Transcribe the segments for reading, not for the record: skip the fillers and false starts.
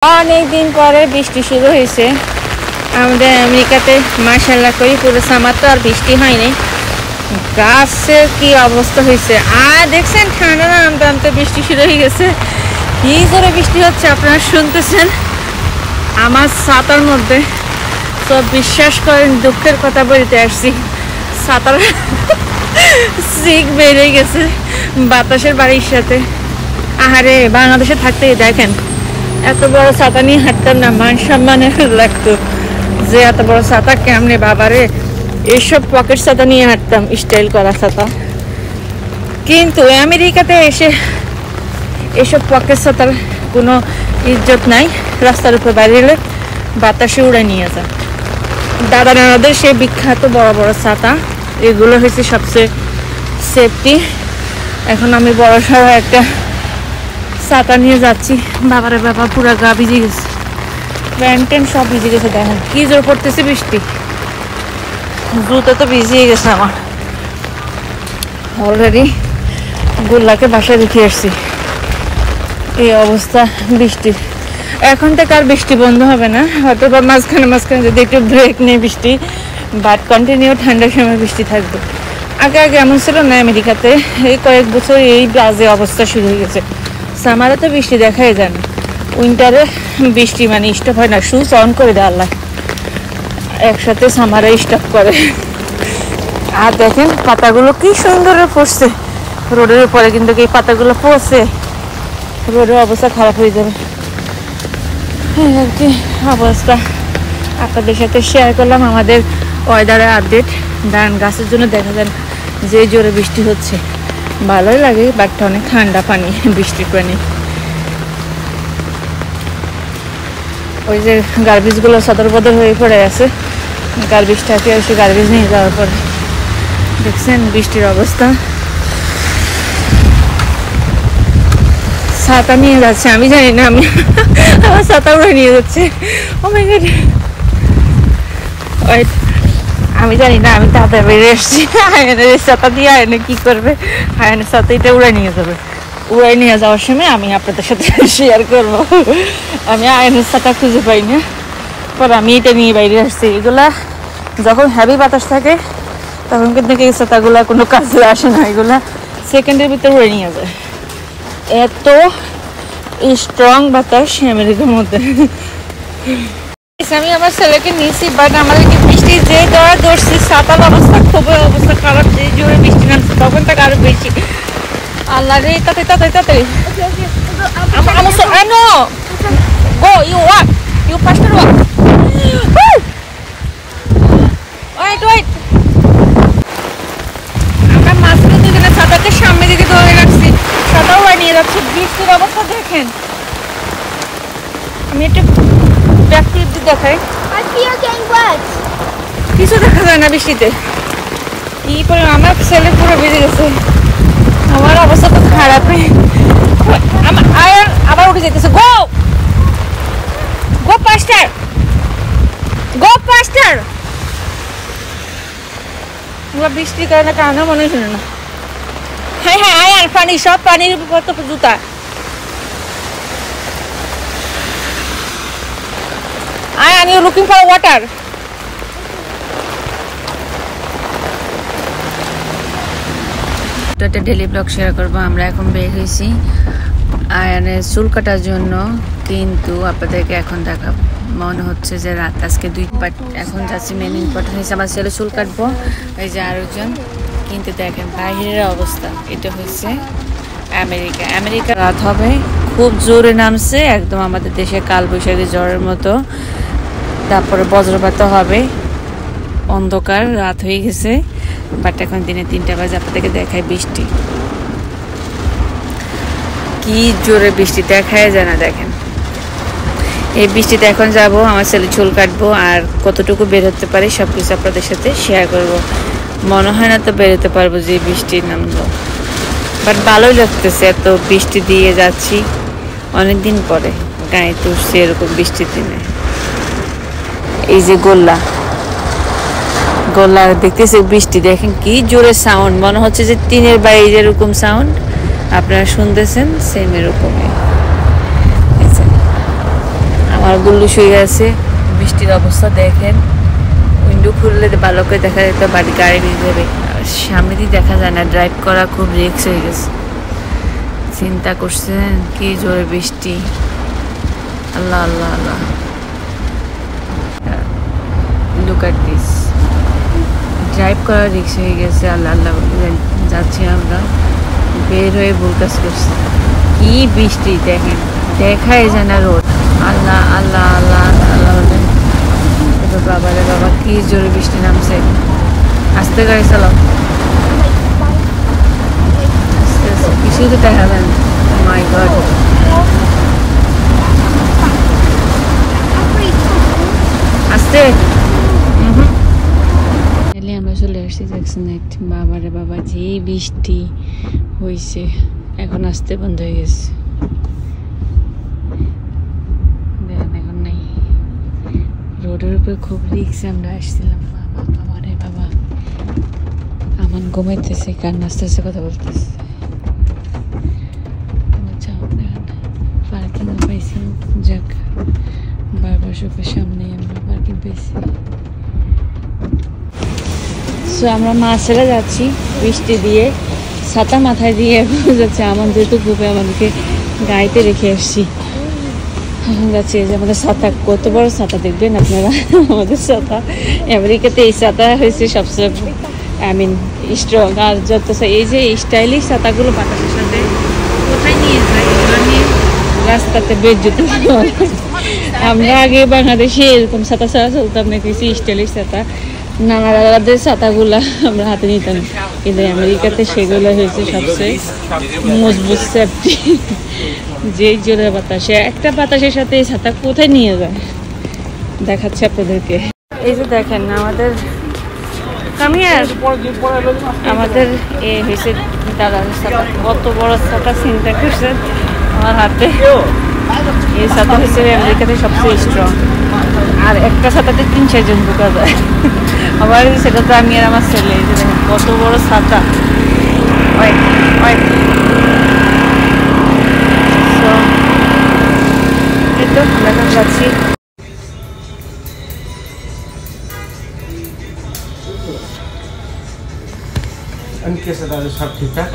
অনেক দিন পরে বৃষ্টি শুরু হয়েছে আমাদের আমেরিকাতে। মাশাআল্লাহ করি পুরো সামার তো আর বৃষ্টি হয়নি, গাছের কি অবস্থা হয়েছে। আর দেখছেন ঠান্ডা নামতে নামতে বৃষ্টি শুরু হয়ে গেছে। কি করে বৃষ্টি হচ্ছে আপনারা শুনতেছেন আমার ছাতার মধ্যে। তো বিশ্বাস করেন দুঃখের কথা বলতে আসছি, ছাতার সিক বেড়ে গেছে বাতাসের বাড়ির সাথে। আহারে বাংলাদেশে থাকতে দেখেন এত বড় ছাতা নিয়ে হাঁটতাম না, মান সম্মানে লাগতো যে এত বড় ছাতা কেমনে বাবারে। এইসব পকেট ছাতা নিয়ে হাঁটতাম, স্টাইল করা ছাতা। কিন্তু আমেরিকাতে এসে এসব পকেট ছাতার কোনো ইজ্জত নাই। রাস্তার উপর বেরিয়ে বাতাসে উড়ে নিয়ে যায়। দাদা নানাদের সে বিখ্যাত বড় বড় ছাতা, এগুলো হয়েছে সবচেয়ে সেফটি। এখন আমি বড় সড়ো একটা ছাতা নিয়ে যাচ্ছি। বাবারে বাবা পুরা গা ভিজে গেছে, প্যান্ট ট্যান্ট সব ভিজে গেছে। দেখেন কি জোর পড়তেছে বৃষ্টি, জুতো তো ভিজিয়ে গেছে আমার। অলরেডি গোল্লাকে বাসায় রেখে আসছি, এই অবস্থা বৃষ্টির। এখন থেকে আর বৃষ্টি বন্ধ হবে না, হয়তো বা মাঝখানে মাঝখানে যদি একটু ব্রেক নেই বৃষ্টি, বাট কন্টিনিউ ঠান্ডার সময় বৃষ্টি থাকবে। আগে আগে এমন ছিল না আমেরিকাতে, এই কয়েক বছর এই বাজে অবস্থা শুরু হয়ে গেছে। সামারে তো বৃষ্টি দেখাই যায় না, উইন্টারে বৃষ্টি মানে স্টপ হয় না, শুজ অন করে দেয় আল্লাহ, একসাথে সামারে স্টপ করে। আর দেখেন পাতাগুলো কি সুন্দর পড়ছে রোডের উপরে, কিন্তু এই পাতাগুলো পড়ছে রোডের অবস্থা খারাপ হয়ে যাবে। আর কি অবস্থা আপনাদের সাথে শেয়ার করলাম আমাদের ওয়েদারের আপডেট। ধান গাছের জন্য দেখা যায় যে জোরে বৃষ্টি হচ্ছে, ভালোই লাগে, বাট অনেক ঠান্ডা পানি, বৃষ্টির পানি। ওই যে গার্বেজগুলো সদর বদর হয়ে পড়ে আছে, গার্বেজটাকে এসে গার্বেজ নিয়ে যাওয়ার পরে দেখছেন বৃষ্টির অবস্থা। ছাতা নিয়ে যাচ্ছে, আমি জানি না, আমি আমার ছাতা উড়ে নিয়ে যাচ্ছে। ও মাই গড, আমি জানি না, আমি তাতে বেরিয়ে এসছি। আয়নের ছাতা দিয়ে আয়নে কি করবে, আয়নের ছাতা এটা উড়ে নিয়ে যাবে। উড়ে নিয়ে যাওয়ার সময় আমি আপনাদের সাথে শেয়ার করবো। আমি আয়নের ছাতা খুঁজে পাই না, পর আমি এটা নিয়ে বাইরে আসছি। এগুলা যখন হেভি বাতাস থাকে তখন কিন্তু এই ছাতাগুলা কোনো কাজে আসে না, এগুলা সেকেন্ডের ভিতরে উড়ে নিয়ে যায়। এত স্ট্রং বাতাস আমেরিকার মধ্যে। আমি আমার ছেলেকে নিয়েছি, বাট আমাদেরকে বৃষ্টি যে ধরছি, ছাতার অবস্থা খুবই অবস্থা খারাপ। যে জোরে বৃষ্টি নামছে তখন থেকে আরো বেশি। আল্লাহ রে, তাড়াতাড়ি তাড়াতাড়ি তাড়াতাড়ি। Go, you walk, you faster walk. Wait. আমরা মাঝখানে দুজনে ছাতাকে সামনে দিকে ধরে রাখছি, ছাতাও নিয়ে যাচ্ছে। বৃষ্টির অবস্থা দেখেন, আমি একটু ব্যাক ক্লিপ দিয়ে দেখাই। কিছু দেখা যায় না বৃষ্টিতে। কি করে আমার ছেলে পুরো ভিজে গেছে, আমার অবস্থা তো খারাপ। আমার আয়ার আবার উঠে যেতেছে। গো ফাস্টার, গো ফাস্টার। বৃষ্টির কারণে কারণে মনে শুনে না। হ্যাঁ আয়ার পানি, সব পানির উপর তো জুতা। Ayan, you're looking for water. একটা ডেইলি ব্লগ শেয়ার করবো। আমরা এখন বের হয়েছি আয়ানের চুল কাটার জন্য, কিন্তু আপনাদেরকে এখন দেখাবো। মনে হচ্ছে যে রাত আজকে বাট এখন যাচ্ছি। মেন ইম্পর্টেন্ট হয়েছে আমার ছেলে চুল কাটবো, এই যে আরেকজন। কিন্তু দেখেন বাইরের অবস্থা, এটা হচ্ছে আমেরিকা। রাত হবে, খুব জোরে নামছে, একদম আমাদের দেশে কালবৈশাখী ঝড়ের মতো। তারপরে বজ্রপাত হবে, অন্ধকার রাত হয়ে গেছে। বাট এখন দিনে 3টা বাজে, আপনাদেরকে দেখায় বৃষ্টি, কি জোরে বৃষ্টি দেখায় যায় না। দেখেন এই বৃষ্টিতে এখন যাব, আমার ছেলে চুল কাটবো, আর কতটুকু বের হতে পারি সবকিছু আপনাদের সাথে শেয়ার করব। মনে হয় না তো বেরোতে পারবো যে বৃষ্টি নামলো, বাট ভালোই লাগতেছে। এত বৃষ্টি দিয়ে যাচ্ছি অনেকদিন পরে, গায়ে তুলছে এরকম বৃষ্টির দিনে। এই যে গোল্লা দেখতেছে বৃষ্টি, দেখেন কি জোরে সাউন্ড, মনে হচ্ছে যে টিনের বাড়ি যেরকম সাউন্ড আপনারা শুনতেছেন, সেম এরকমই। আমার গুল্লু শুয়ে আছে। বৃষ্টির অবস্থা দেখেন, উইন্ডো খুললে ভালো করে দেখা যেত বাড়ি গাড়ি ভিজে যাবে। সামনে দিয়ে দেখা যায় না, ড্রাইভ করা খুব রিস্ক হয়ে গেছে। চিন্তা করছেন কি জোরে বৃষ্টি, আল্লাহ আল্লাহ আল্লাহ। লুক এট দিস, ড্রাইভ করা রিস্ক হয়ে গেছে। আল্লাহ আল্লাহ যাচ্ছি আমরা, বের হয়ে ভুল কাজ করছি। কি বৃষ্টি দেখেন, দেখাই যায় না রোড। আল্লাহ আল্লাহ আল্লাহ আল্লাহ। বাবা রে বাবা, কি জোরে বৃষ্টি নামছে। আস্তে গাড়ি চালাও, কিছুই তো দেখা যায় না। মাই গড, আস্তে। আমরা চলে আসছি জ্যাকসন নাইট। বাবা রে বাবা, যে বৃষ্টি হয়েছে, এখন আসতে বন্ধ হয়ে গেছে। এখন নাই, রোডের উপরে খুব রিক্স। আমরা আসছিলাম, বাবা বাবা রে বাবা। আমার ঘুমাইতেছে, কান্না আসতেছে, কথা বলতেছে। পার্কিং পাইছি, যাক বারবার শপের সামনে আমরা পার্কিং পেয়েছি। সো আমরা মাছেরা যাচ্ছি বৃষ্টি দিয়ে, ছাতা মাথায় দিয়ে যাচ্ছে। আমার যেহেতু গ্রুপে আমাদেরকে গাড়িতে রেখে আসছি, এখন যাচ্ছি। এই যে আমাদের ছাতা, কত বড় ছাতা দেখবেন আপনারা। আমাদের ছাতা আমেরিকাতে এই ছাতা হয়েছে সবচেয়ে স্ট্রং। আর যত এই যে স্টাইলিশ ছাতাগুলো বাতাসের সাথে কোথায় নিয়ে যায়, রাস্তাতে বেজ্জত। আমরা আগে বাংলাদেশে এরকম ছাতা ছাড়া চলতাম না, কিছু স্টাইলিশ ছাতা, নানা দাদাদের ছাতাগুলা আমরা হাতে নিতাম। কিন্তু আমেরিকাতে সেগুলো হয়েছে সবচেয়ে মজবুত সেফটি। যে জোরে বাতাসে, একটা বাতাসের সাথে এই ছাতা কোথায় নিয়ে যায় দেখাচ্ছে আপনাদেরকে। এই যে দেখেন আমাদের আমাদের এ হয়েছে দাদার ছাতা। কত বড় ছাতা চিন্তা করছেন আমার হাতে। এই ছাতা হয়েছে আমেরিকাতে সবচেয়ে স্ট্রং। আর একটা ছাতাতে 3-4 জন ঢোকা যায়। আবার সেটা তো আমি আর আমার ছেলে। এই যে দেখেন কত বড় ছাতা। এই তো আমরা এখন যাচ্ছি। সব ঠিকঠাক।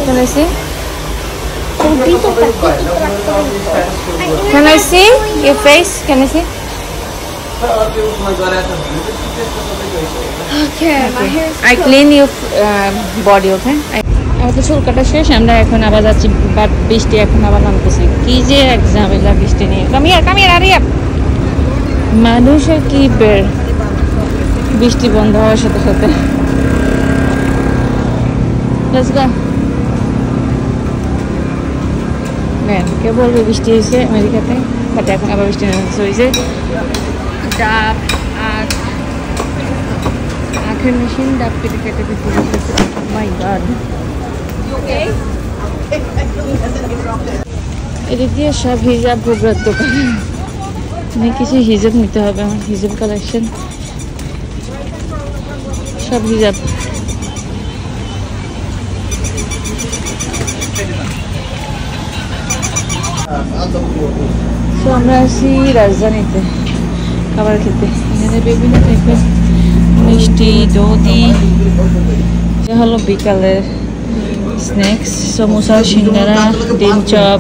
Can I see? Can I see your face? Can I see? Okay. I clean your body, okay? আমাদের চুল কাটা শেষ, আমরা এখন আবার যাচ্ছি। বাট বৃষ্টি এখন আবার নামতেছে। কি যে এক ঝামেলা বৃষ্টি নিয়ে। কামিয়ার আরিয়া, মানুষের কি বের, বৃষ্টি বন্ধ হওয়ার সাথে সাথে। Let's go. কে বলবে বৃষ্টি হয়েছে আমেরিকাতে, বাট এখন আবার বৃষ্টি হয়েছে। ডাব আর আখের মেশিন, ডাব কেটে কেটে দিতে। মাই গড, এদিক দিয়ে সব হিজাব ভোগরার দোকান। কিছু হিজাব নিতে হবে আমার, হিজাব কালেকশন, সব হিজাব। তো আমরা আছি রাজধানীতে খাবার খেতে। এখানে বিভিন্ন টাইপের মিষ্টি, দধি, হলো বিকালের স্ন্যাক্স, সমোসা, সিঙ্গারা, ডিম চপ,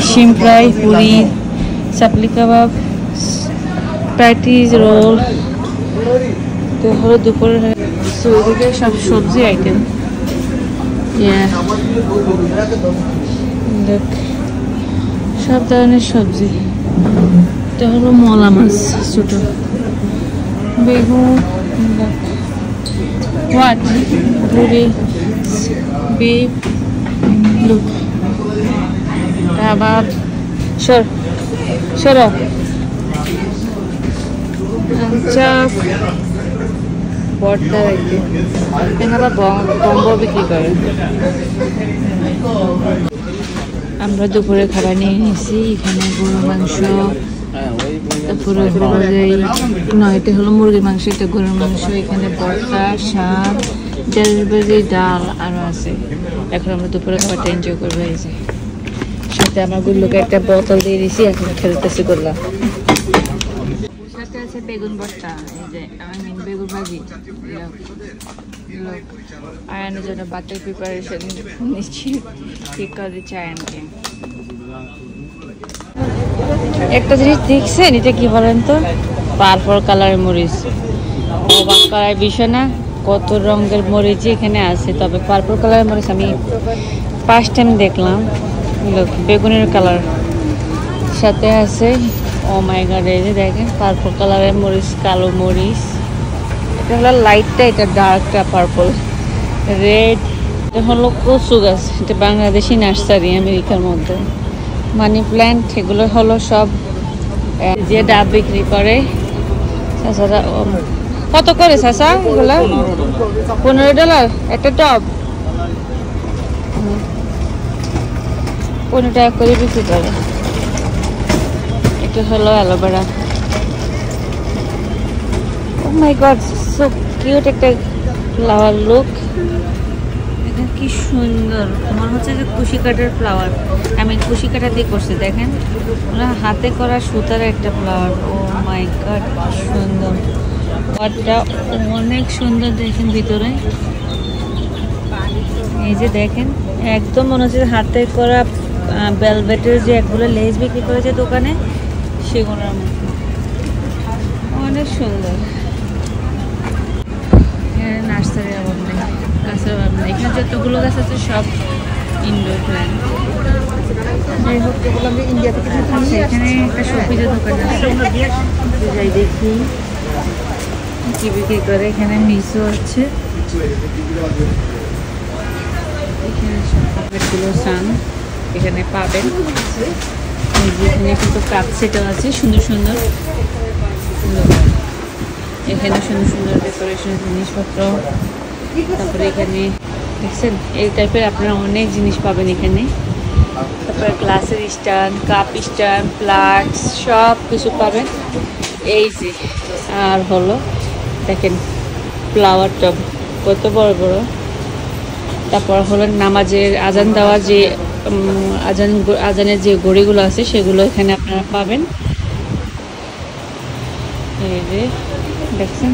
শিম ফ্রাই, পুরি, চাপলি কাবাব, প্যাটিস, রোল। তো হলো দুপুরের এদিকে সব সবজি আইটেম। দেখ সব ধরনের সবজি। এটা হলো মলা মাছ, ছোট বেগুন, হোয়াট পুরি, বিফ, লুক, কাবাব, চপ, বর্তা রাখবে। এখানে আবার বম্ব বিক্রি করে। আমরা দুপুরে খাবার নিয়ে নিয়েছি। এখানে গরুর মাংস, তারপরে এটা হলো মুরগির মাংস, এটা গরুর মাংস, এখানে ভর্তা, শাক, ডাল ভাজি, ডাল আরও আছে। এখন আমরা দুপুরে খাবারটা এনজয় করবো। এই যে সাথে আমার গুল্লুকে একটা বোতল দিয়ে দিয়েছি, এখন খেলতেছি করলাম। সাথে আছে বেগুন ভর্তা, এই যে বেগুন ভাজি, আয়ানের জন্য বাচ্চার প্রিপারেশন নিচ্ছি, ঠিক করে দিচ্ছি আয়ানকে। একটা জিনিস দেখছেন, এটা কি বলেন তো, পার্পল কালারের মরিচ। অবাক করার বিষয় না, কত রঙের মরিচ এখানে আছে। তবে পার্পল কালারের মরিচ আমি ফার্স্ট টাইম দেখলাম। বেগুনের কালার সাথে আছে, ও মাই গড, এই যে দেখেন পার্পল কালারের মরিচ, কালো মরিচ। এটা হলো লাইটটা, এটা ডার্কটা পার্পল। রেড এটা হলো কচু গাছ, এটা বাংলাদেশি নার্সারি আমেরিকার মধ্যে। মানি প্ল্যান্ট এগুলো হলো সব যে ডাব বিক্রি করে। চাচারা কত করে চাচা এগুলো? $15 একটা টব, 15 টাকা করে বিক্রি করে। এটা হলো অ্যালোভেরা। ও মাই গড, সো কিউট একটা ফ্লাওয়ার লুক। এটা কি সুন্দর, মনে হচ্ছে যে কুশি কাটার ফ্লাওয়ার। আমি কুশি কাটা দিয়ে করছি, দেখেন হাতে করা সুতার একটা ফ্লাওয়ার। ও মাই গড, সুন্দর। পটটা অনেক সুন্দর, দেখেন ভিতরে এই যে দেখেন, একদম মনে হচ্ছে হাতে করা ভেলভেটের যে একগুলো লেস বিক্রি করেছে দোকানে, সেগুলোর মতো অনেক সুন্দর। নার্সারির অভাব নেই, গাছের অভাব নেই। এখানে যতগুলো গাছ আছে সব ইনডোর প্ল্যান্ট। এখানে একটা শপিজের দোকান আছে, যাই দেখি কি বিক্রি করে। এখানে মিশো আছে, এখানে সান এখানে পাবেন। এখানে কিন্তু কাপ সেটও আছে সুন্দর সুন্দর, এখানে সুন্দর সুন্দর ডেকোরেশনের জিনিসপত্র। তারপরে এখানে দেখছেন এই টাইপের আপনারা অনেক জিনিস পাবেন এখানে। তারপরে গ্লাসের স্ট্যান্ড, কাপ স্ট্যান্ড, প্লাগস সব কিছু পাবেন এই যে। আর হলো দেখেন ফ্লাওয়ার টব কত বড় বড়। তারপর হলো নামাজের আজান দেওয়া যে আজানের যে ঘড়িগুলো আছে সেগুলো এখানে আপনারা পাবেন। এই যে দেখছেন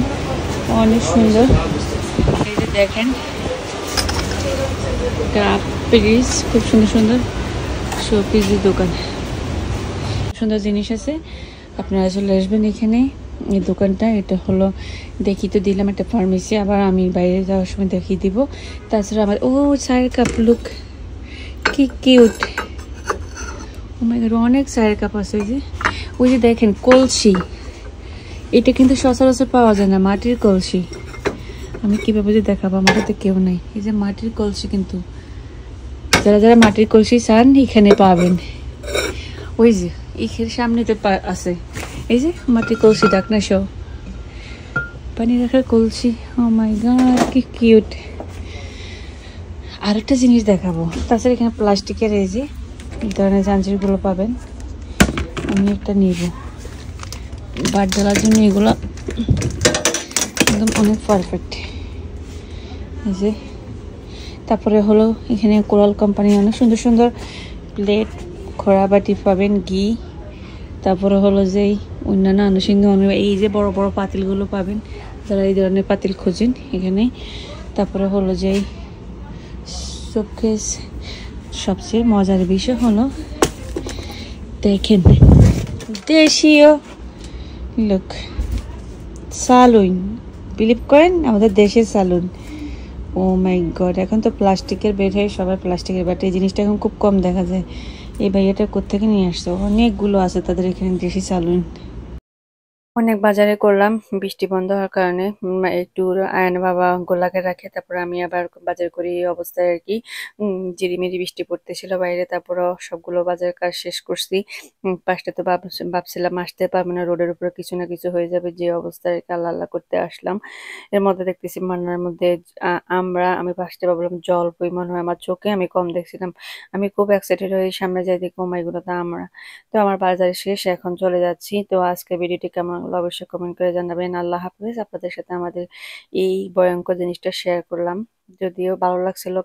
অনেক সুন্দর। এই যে দেখেন কাপ পিস, খুব সুন্দর সুন্দর শোপিসের দোকান, সুন্দর জিনিস আছে। আপনারা চলে আসবেন এখানে এই দোকানটা। এটা হলো দেখি তো দিলাম একটা ফার্মেসি, আবার আমি বাইরে যাওয়ার সময় দেখিয়ে দিব। তাছাড়া আমার চায়ের কাপ, লুক কি কিউট। ও মাই গড, অনেক চায়ের কাপ আছে। ওই যে দেখেন কলসি, এটা কিন্তু সচরাচর পাওয়া যায় না, মাটির কলসি। আমি কীভাবে যে দেখাবো, আমার কাছে কেউ নাই। এই যে মাটির কলসি, কিন্তু যারা যারা মাটির কলসি চান এখানে পাবেন। ওই যে এখানে সামনে তো আছে, এই যে মাটির কলসি, ডাকনা সহ পানি রাখার কলসি। ও মাই গড কি কিউট। আর একটা জিনিস দেখাবো, তাছাড়া এখানে প্লাস্টিকের এই যে এই ধরনের জাঞ্জিরগুলো পাবেন। আমি একটা নিব বাট ঢালার জন্য, এগুলো একদম অনেক পারফেক্ট। এই যে তারপরে হলো এখানে কোরাল কোম্পানি অনেক সুন্দর সুন্দর প্লেট, খোড়া বাটি পাবেন, ঘি। তারপরে হলো যে অন্যান্য আনুষঙ্গিক এই যে বড় বড় পাতিলগুলো পাবেন, যারা এই ধরনের পাতিল খোঁজেন এখানে। তারপরে হলো যে শোকেস। সবচেয়ে মজার বিষয় হলো দেখেন দেশীয় লোক সালুন, বিলিভ করেন আমাদের দেশের সালুন। ও মাই গড, এখন তো প্লাস্টিকের বের হয়ে সবাই প্লাস্টিকের, বাট এই জিনিসটা এখন খুব কম দেখা যায়। এই ভাইয়াটা কোত্থেকে নিয়ে আসছে, অনেকগুলো আছে তাদের এখানে দেশি সালুন। অনেক বাজারে করলাম বৃষ্টি বন্ধ হওয়ার কারণে। একটু আয়ান বাবা গোল্লাকে রাখে, তারপর আমি আবার বাজার করি এই অবস্থায় আর কি। ঝিরিমিরি বৃষ্টি পড়তেছিল বাইরে, তারপরও সবগুলো বাজার কাজ শেষ করছি। পাঁচটা তো ভাবছিলাম আসতে পারবো না, রোডের উপরে কিছু না কিছু হয়ে যাবে, যে অবস্থায় আর কি আল্লাহ আল্লাহ করতে আসলাম। এর মধ্যে দেখতেছি মান্নার মধ্যে আমি ফার্স্টে ভাবলাম জল পরিমাণ হয় আমার চোখে, আমি কম দেখছিলাম। আমি খুব এক্সাইটেড হয়ে সামনে যাই, দেখি ও মাই গড আমরা। তো আমার বাজার শেষ, এখন চলে যাচ্ছি। তো আজকে ভিডিওটি কেমন লাগলো অবশ্যই কমেন্ট করে জানাবেন। আল্লাহ হাফিজ। আপনাদের সাথে আমাদের এই ভয়ঙ্কর জিনিসটা শেয়ার করলাম, যদিও ভালো লাগছিল।